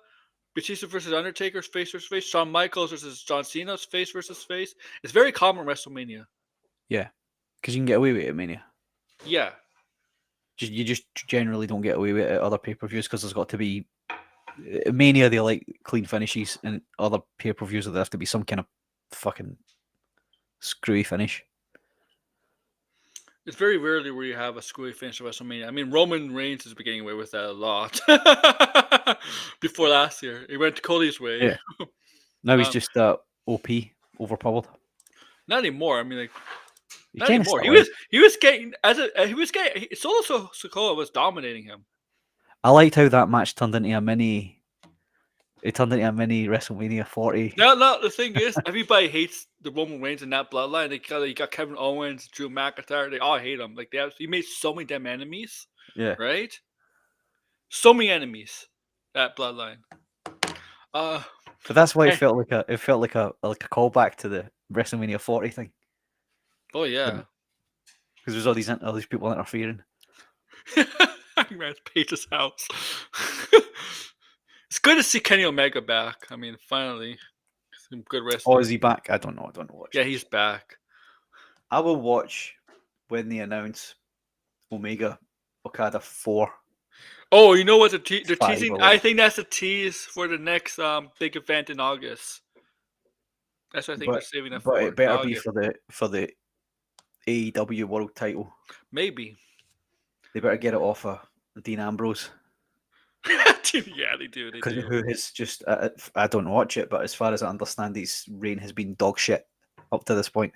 Batista versus Undertaker's face versus face. Shawn Michaels versus John Cena's face versus face. It's very common in WrestleMania. Yeah. Because you can get away with it at Mania. Yeah. You just generally don't get away with it at other pay-per-views because there's got to be Mania. They like clean finishes, and other pay-per-views there have to be some kind of fucking screwy finish. It's very rarely where you have a screwy finish at WrestleMania. I mean, Roman Reigns has been getting away with that a lot. Before last year, he went Cody's way. Yeah. Now he's Um, just OP, overpowered. not anymore. I mean, like He not kind of anymore. still is. He was getting Solo Sikoa was dominating him. I liked how that match turned into a mini. It turned into a mini WrestleMania 40. No. The thing is, everybody hates the Roman Reigns in that bloodline. You got Kevin Owens, Drew McIntyre. They all hate him. Like he made so many damn enemies, Yeah. right? So many enemies. That bloodline. Uh, But that's why eh, it felt like a callback to the WrestleMania 40 thing. oh yeah. Because there's all these people interfering. I'm at Paige's house. It's good to see Kenny Omega back. I mean, finally, some good Oh, wrestler. is he back? I don't know. I don't watch Yeah, it. he's back. I will watch when they announce Omega Okada 4 Oh, you know what? They're 5 teasing. or I whatever. think that's a tease for the next big event in August. That's what I think they're But saving it but it for in better be August. for the AEW World Title. Maybe. They better get it off of Dean Ambrose Yeah, they do. They because do. who has just I don't watch it, but as far as I understand, his reign has been dog shit up to this point.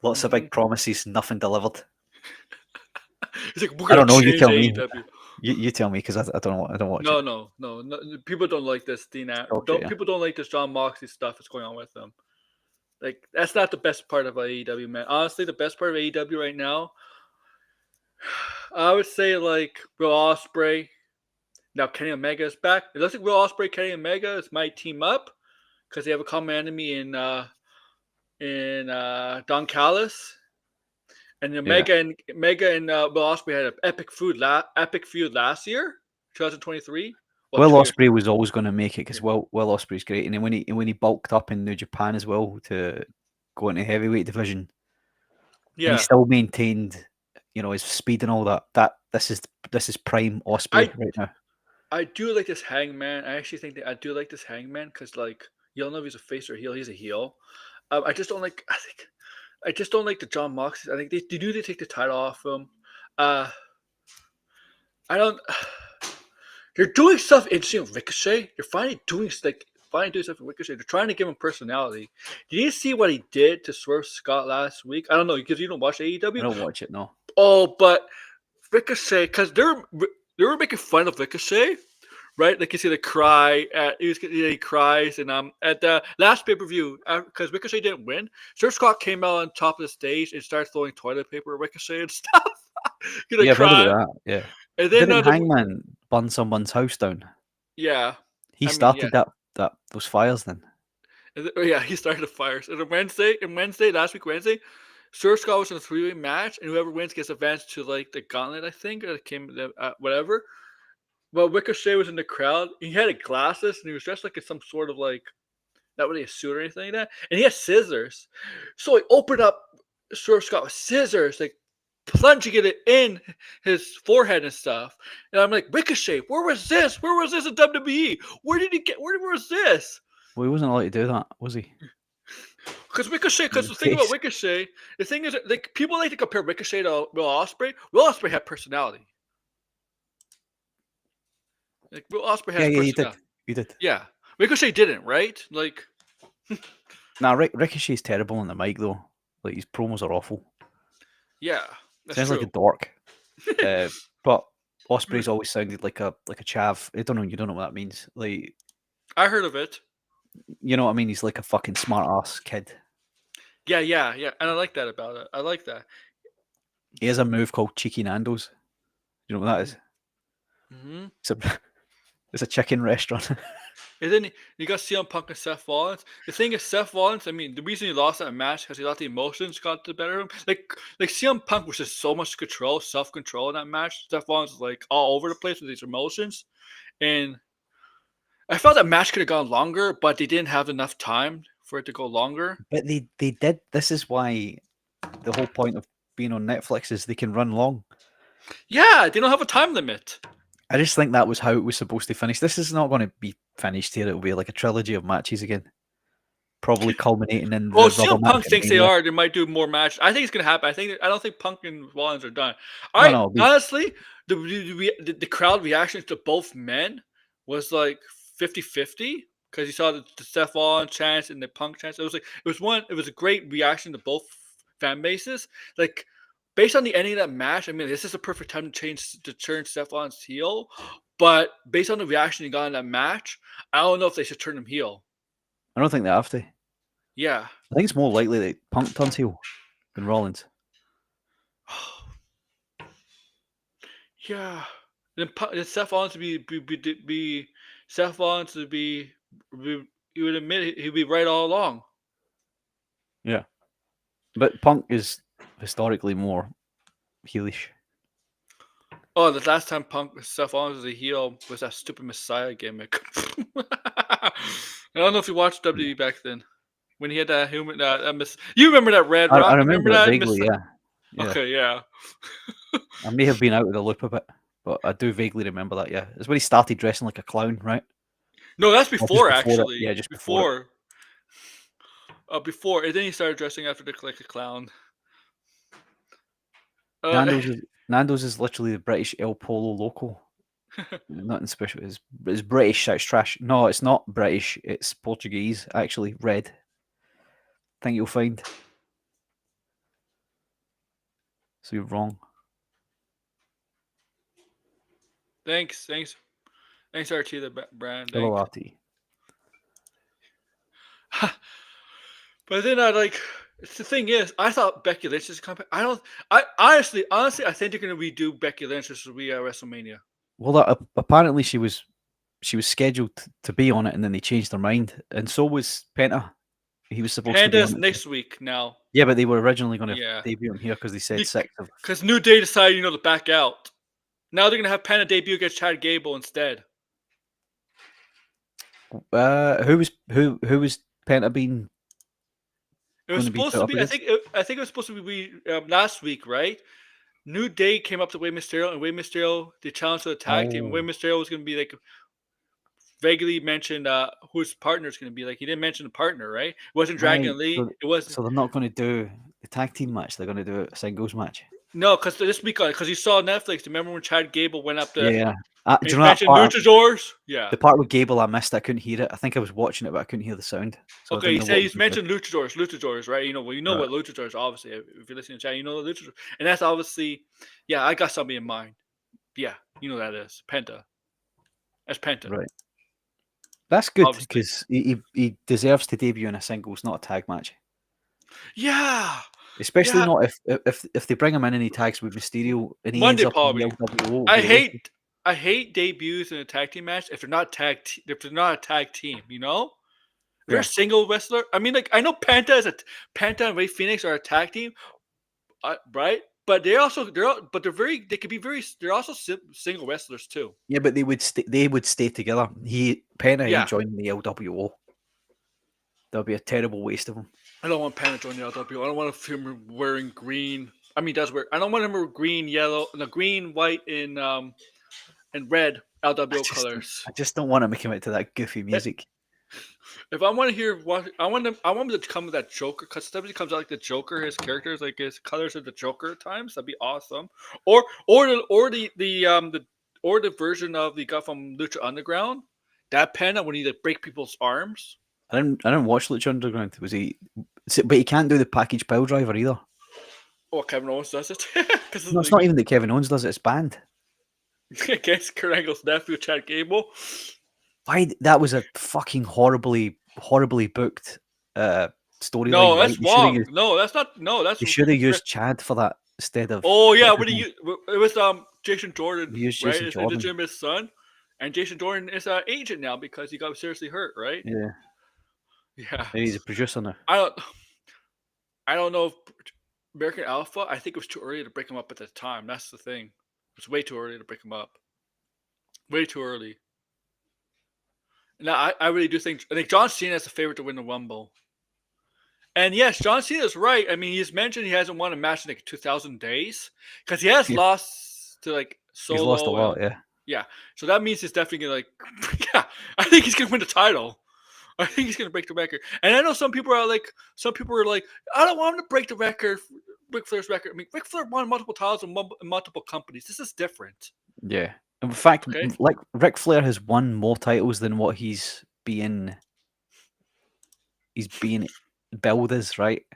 Lots of Hmm. big promises, nothing delivered. He's like, we're I gonna don't know. You change tell me. AEW. You tell me because I don't know. I don't watch it. No, no, no, no. People don't like this. Dog shit, Don't yeah. people don't like this John Moxley stuff that's going on with them. Like that's not the best part of AEW, man. Honestly, the best part of AEW right now, I would say like Will Ospreay. Now Kenny Omega is back. It looks like Will Ospreay, Kenny Omega is might team up because they have a common enemy in Don Callis. And Yeah. Mega and Will Ospreay had an epic feud last year, 2023. Well, Will 2 years Ospreay ago. was always going to make it because Yeah. Will Ospreay's great, and then when he bulked up in New Japan as well to go into heavyweight division, and he Yeah. still maintained, his speed and all that. This is prime Ospreay I right now. I do like this Hangman. I actually think that I do like this Hangman because like you don't know if he's a face or a heel. He's a heel. I just don't like. I just don't like the John Moxley. I think they do need to take the title off him. Uh, I don't. They're doing stuff interesting with Ricochet. They're finally doing stuff with Ricochet. They're trying to give him personality. Did you see what he did to Swerve Scott last week? I don't know because you don't watch I AEW. don't watch it, no. Oh, but Ricochet, because they were making fun of Ricochet, right? Like you see the cry at he cries, and at the last pay per view because Ricochet didn't win, Swerve Scott came out on top of the stage and started throwing toilet paper at Ricochet and stuff. Gonna Yeah, I've heard about cry, that. Yeah, and then didn't Hangman burn someone's house down? yeah, He I mean yeah. started that those fires then. Yeah, he started the fires. And last week Wednesday, Sir Scott was in a three-way match, and whoever wins gets advanced to like the gauntlet, I think, or whatever. Well, Ricochet was in the crowd. He had glasses, and he was dressed like in some sort of like not really a suit or anything like that, and he had scissors. So he opened up Sir Scott with scissors, like plunging it in his forehead and stuff. And I'm like, Ricochet, where was this? Where was this in WWE? Where was this? Well, he wasn't allowed to do that, was he? Because The the thing about face. Ricochet, the thing is, like people like to compare Ricochet to Will Ospreay. Will Ospreay had personality. Like Will Ospreay Yeah, has yeah, you did. personality. You did. Yeah, Ricochet didn't, right? Like, Nah, Ricochet's terrible on the mic though. Like his promos are awful. yeah, that's Sounds like a true. dork. But Osprey's always sounded like a chav. I don't know. You don't know what that means. Like, I heard of it. you know what I mean? He's like a fucking smart ass kid. Yeah, yeah, yeah, and I like that about it. I like that. He has a move called Cheeky Nando's. You know what that is? Mm-hmm. It's a it's a chicken restaurant. And then you got CM Punk and Seth Rollins. The thing is, Seth Rollins. I mean, the reason he lost that match because he let the emotions got the better of him. Like CM Punk was just so much control, self control in that match. Seth Rollins was like all over the place with his emotions, and I felt that match could have gone longer, but they didn't have enough time for it to go longer. But they did. This is why the whole point of being on Netflix is they can run long. Yeah, they don't have a time limit. I just think that was how it was supposed to finish. This is not going to be finished here. It'll be like a trilogy of matches again, probably culminating in Well, the rubber CM match Punk at thinks they Mania. are. They might do more matches. I think it's gonna happen. I don't think Punk and Rollins are done. All No, right, no, it'll be honestly, the crowd reaction to both men was like 50-50 because you saw the Seth Rollins chance and the Punk chance. It was a great reaction to both fan bases. Like based on the ending of that match, I mean, this is a perfect time to turn Seth Rollins heel. But based on the reaction he got in that match, I don't know if they should turn him heel. I don't think they have to. Yeah. I think it's more likely that Punk turns heel than Rollins. Yeah. Then Seth Rollins to be Seth Rollins to be you would admit he'd be right all along. Yeah, but Punk is historically more heelish. Oh, the last time Punk Seth Rollins was a heel was that stupid Messiah gimmick. I don't know if you watched WWE back then when he had that human that miss. You remember that Red I Rock? You remember remember it that miss? vaguely. Yeah, yeah. Okay, yeah. I may have been out of the loop a bit, but I do vaguely remember that. Yeah, it's when he started dressing like a clown, right? No, that's Or just before before it. actually. Yeah, just before it. Before, and then he started dressing after like a clown. Uh, Nando's is Nando's is literally the British El Polo local. Nothing special. It's British. So it's trash. No, it's not British. It's Portuguese. Actually, red. Think you'll find. So you're wrong. thanks, Archie the brand. Hello, Thanks. RT. But then I like. The thing is, I thought Becky Lynch is coming. I don't. I honestly, I think they're gonna redo Becky Lynch this will be at WrestleMania. Well, apparently she was scheduled to be on it, and then they changed their mind, and so was Penta. He was supposed to be Panda's on it. next week now. Yeah, but they were originally going to Yeah, debut him here because they said 6th of. because New Day decided to back out. Now they're gonna have Panda debut against Chad Gable instead. Who was Penta being It was going to be supposed put to up be. against? I think it was supposed to be last week, right? New Day came up to Rey Mysterio, and Rey Mysterio they challenged to the tag team. And Rey Oh, Mysterio was going to be like vaguely mentioned who his partner is going to be. Like he didn't mention the partner, right? It wasn't right. Dragon Lee. So, It was so they're not going to do the tag team match. They're going to do a singles match. no, because this week because you saw Netflix. Remember when Chad Gable went up to Yeah. and Do he you know that mentioned part? Luchadors? Yeah. The part with Gable, I missed. I couldn't hear it. I think I was watching it, but I couldn't hear the sound, so I Okay, didn't he know said what was he's being said. mentioned Luchadors, right? You know Right. what Luchadors obviously. If you're listening to chat, you know the Luchadors, and that's obviously, yeah. I got somebody in mind. Yeah, you know that is Penta. That's Penta, Right. That's good obviously. because he deserves to debut in a singles, not a tag match. Yeah, Especially yeah. not if they bring him in and he tags with Mysterio and he ends Monday up in the probably. LWO I directly. hate I hate debuts in a tag team match if they're not if they're not a tag team. You know, if they're a Yeah. single wrestler. I mean, like I know Penta and Ray Phoenix are a tag team, right? But they could be very they're also single wrestlers too. Yeah, but they would stay together. Penta ain't Yeah, joining the LWO. That'll be a terrible waste of him. I don't want Penta joining the LWO. I don't want him wearing green. I mean, that's weird. I don't want him wearing green, yellow, no green, white, and red LWO colors. I just don't want him to commit to that goofy Eh, music. If I want to hear what I want him to come with that Joker because sometimes he comes out like the Joker. His characters, like his colors of the Joker at times. That'd be awesome. Or the version of the guy from Lucha Underground. That Penta when he like break people's arms. I didn't watch Lucha Underground. But he can't do the package pile driver either. Oh, Kevin Owens does it because No, it's not even that Kevin Owens does it. It's banned. against Kurt Angle's nephew Chad Gable. Why? That was a fucking horribly booked storyline, No, right? that's wrong. No, that's not. No, that's. They should have used Chad for that instead of Oh yeah, what do everyone. you? It was Jason Jordan, They used right? Jason It's a Jordan. legitimate son, and Jason Jordan is an agent now because he got seriously hurt, right? Yeah, Yeah. and he's a producer now. I don't. I don't know if American Alpha. I think it was too early to break him up at the time. That's the thing. It's way too early to break him up. Way too early. Now I really do think I think John Cena is the favorite to win the Rumble. And yes, John Cena is right. I mean, he's mentioned he hasn't won a match in like 2,000 days because he has Yeah, lost to like he's lost a Solo and lot. Yeah, yeah. So that means he's definitely gonna like yeah. I think he's gonna win the title. I think he's gonna break the record. And I know some people are like I don't want him to break the record, Ric Flair's record. I mean, Ric Flair won multiple titles in multiple companies. This is different. yeah. In fact, Okay. like Ric Flair has won more titles than what he's being billed as. Right?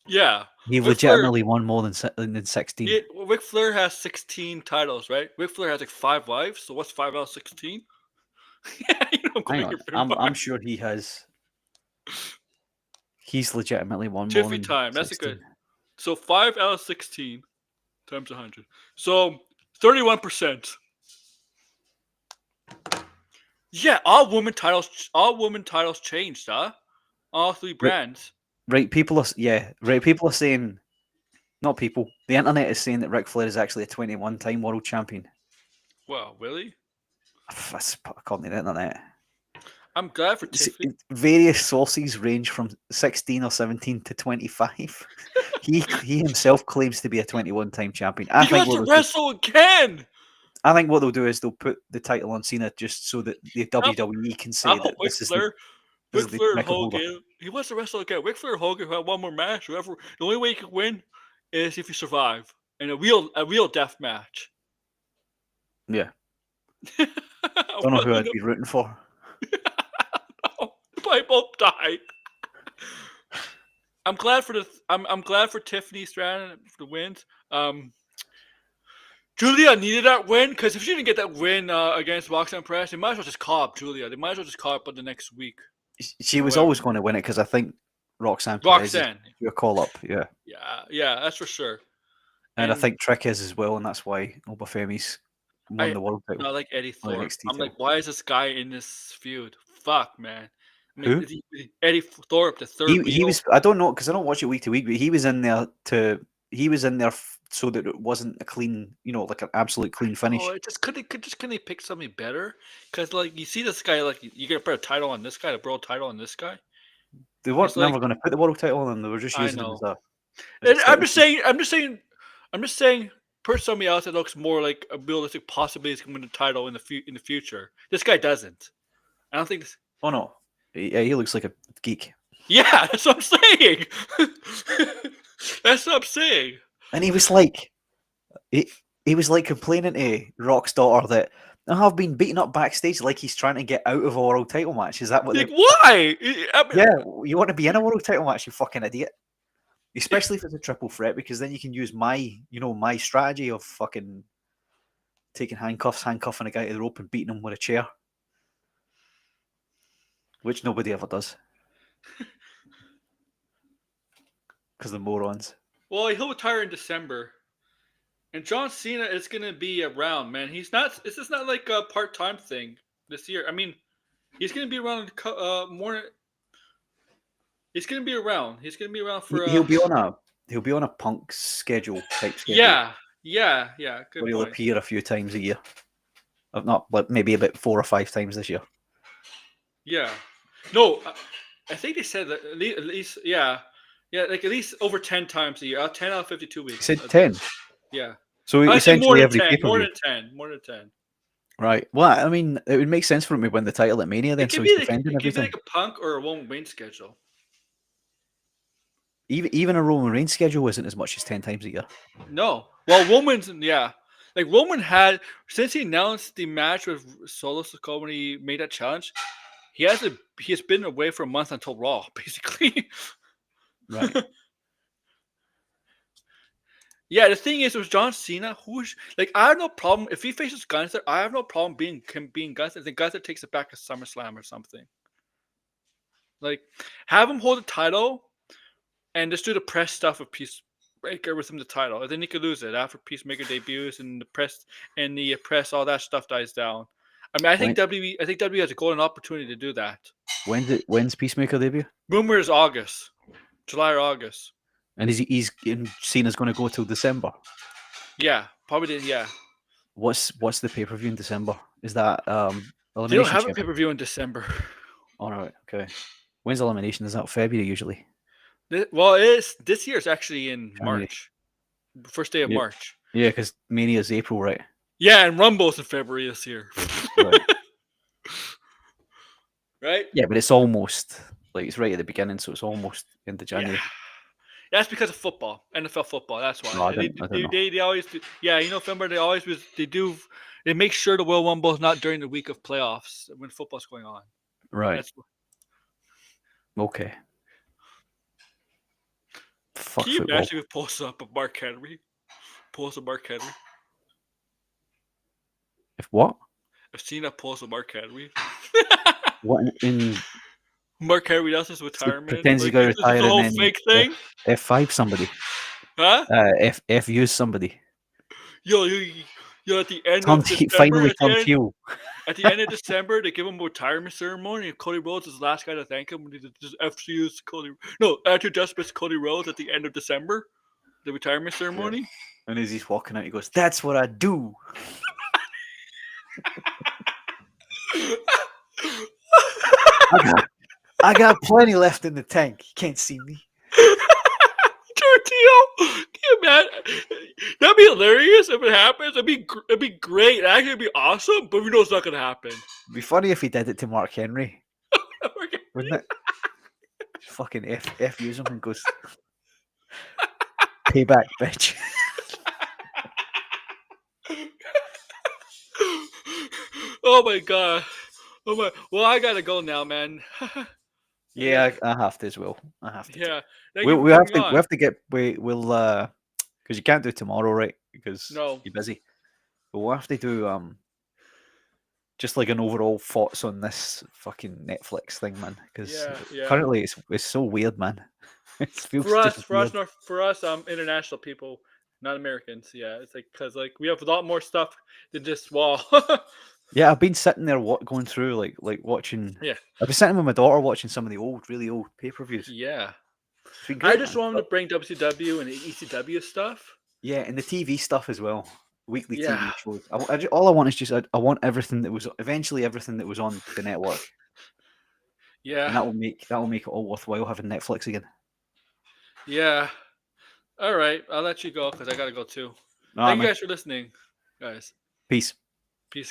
Yeah. He Ric Flair. legitimately won more than 16. Ric Flair has 16 titles, right? Ric Flair has like 5 wives. So what's 5 out of 16? Yeah, you know I'm Hang going on, here very I'm much. sure he has. He's legitimately won more Tiffy than time. That's a 16. good. So 5 out of 16 times 100. So 31%. Yeah, all women titles changed, huh? All three Right, brands. right. People are saying Not people. The internet is saying that Ric Flair is actually a 21-time world champion. Wow, really? That's according to the internet. I'm glad for Tiffany. Various sources range from 16 or 17 to 25. He himself claims to be a 21-time champion. He wants to wrestle again. I think what they'll do is they'll put the title on Cena just so that the I, WWE can I say hope that Ric Flair, this Ric is the Flair and record holder. Hogan. He wants to wrestle again. Ric Flair and Hogan who have one more match. Whoever, the only way he can win is if you survive in a real death match. Yeah. Don't know who I'd be rooting for. No, they both die. I'm glad for I'm glad for Tiffany Stratton for the wins. Julia needed that win because if she didn't get that win against Roxanne Perez, they might as well just call up Julia. They might as well just call up the next week. She was always going to win it because I think Roxanne Perez is a call up. Yeah. Yeah, that's for sure. And I think Trick is as well, and that's why Obafemi's won the world title. I like Eddie Thorpe. I'm like, why is this guy in this feud? Fuck, man. I mean, who? Eddie Thorpe, the third. He was. I don't know because I don't watch it week to week, but he was in there so that it wasn't a clean, like an absolute clean finish. Oh, couldn't they pick something better? Because like you see this guy, like you get to put a title on this guy, a world title on this guy. They weren't never going to put the world title on him. They were just using it as a I'm just saying. Per somebody else that looks more like a realistic possibility is going to win the title in the future. This guy doesn't. I don't think. Oh no, he looks like a geek. Yeah, that's what I'm saying. That's what I'm saying. And he was like, he was like complaining to Rock's daughter that I've been beaten up backstage like he's trying to get out of a world title match. Is that what? Like why? Yeah, you want to be in a world title match, you fucking idiot. Especially if it's a triple threat, because then you can use my strategy of fucking taking handcuffing a guy to the rope and beating him with a chair, which nobody ever does, because they're morons. Well, he'll retire in December, and John Cena is gonna be around, man. He's not. This is not like a part-time thing this year. I mean, he's gonna be around more. He's gonna be around. He's gonna be around for. He'll be on a Punk schedule type schedule. Yeah. Good where he'll point. appear a few times a year, if not, but maybe about 4 or 5 times this year. Yeah. No, I think they said that at least like at least over 10 times a year. 10 out of 52 weeks. He said 10. Yeah. So essentially every pay-per-view. More than 10. Right. Well, I mean, it would make sense for him to win the title at Mania then, so he's defending everything. It could be like a Punk or a Roman Reigns schedule. Even a Roman Reigns schedule isn't as much as 10 times a year. No. Well, Roman's, yeah. Like Roman had, since he announced the match with Solo Sikoa when he made that challenge, he has been away for a month until Raw, basically. Right. Yeah, the thing is with John Cena, I have no problem if he faces Gunther. I have no problem being Gunther. Then Gunther takes it back to SummerSlam or something. Like, have him hold the title, and just do the press stuff with Peacemaker with him the title, and then he could lose it after Peacemaker debuts and the press, all that stuff dies down. I mean, I think WWE has a golden opportunity to do that. When's Peacemaker debut? Rumor is August, July or August. And Cena's going to go till December. Yeah, probably. Yeah. What's the pay-per-view in December? Is that Elimination? They don't have a pay-per-view in December. All right. Okay. When's Elimination? Is that February usually? Well, this year is actually in March. First day of March. Yeah, because Mania is April, right? Yeah, and Rumble's in February this year. Right. Right? Yeah, but it's almost it's right at the beginning, so it's almost into January. Yeah. That's because of football, NFL football. That's why. No, I don't know. They always do. Yeah, remember they make sure the Royal Rumble is not during the week of playoffs when football's going on. Right. Okay. Fuck Can you football. imagine if we post up of Mark Henry? If what? I've seen that post of Mark Henry. What in Mark Henry, that's his retirement. Pretends he's going to retire the whole and then fake thing. F5 somebody. Huh? F use somebody. Yo, at the end of December, finally turned heel. At the end of December, they give him a retirement ceremony, and Cody Rhodes is the last guy to thank him. Just FCU's Cody. No, actually, just Cody Rhodes at the end of December. the retirement Yeah. ceremony. And as he's walking out, he goes, "That's what I do. I got, I got plenty left in the tank. You can't see me." Tortillo, can you imagine? That'd be hilarious if it happens. It'd be great. Actually, it'd be awesome. But we know it's not gonna happen. It'd be funny if he did it to Mark Henry, wouldn't it? Just fucking F use him and goes, "Payback, bitch." Oh my god. Oh my. Well, I gotta go now, man. Yeah, I have to as well. I have to. Yeah. Thank We you for we have coming to we on. have to get we'll because you can't do tomorrow, right? Because No. you're busy. But we'll have to do just like an overall thoughts on this fucking Netflix thing, man. Because Yeah. Yeah. currently it's so weird, man. It feels just weird. For us, international people, not Americans. Yeah, it's like because like we have a lot more stuff than just wall. Yeah, I've been sitting there going through like watching. Yeah, I've been sitting with my daughter watching some of the really old pay per views. yeah. It's been I great, just man. want them But to bring WCW and ECW stuff. yeah, and the TV stuff as well. Weekly Yeah, TV shows. All I want is just I want everything that was eventually everything that was on the network, and yeah, that will make it all worthwhile having Netflix again. yeah. All right, I'll let you go because I gotta go too. All right, Thank you man. guys for listening, guys. Peace. Peace.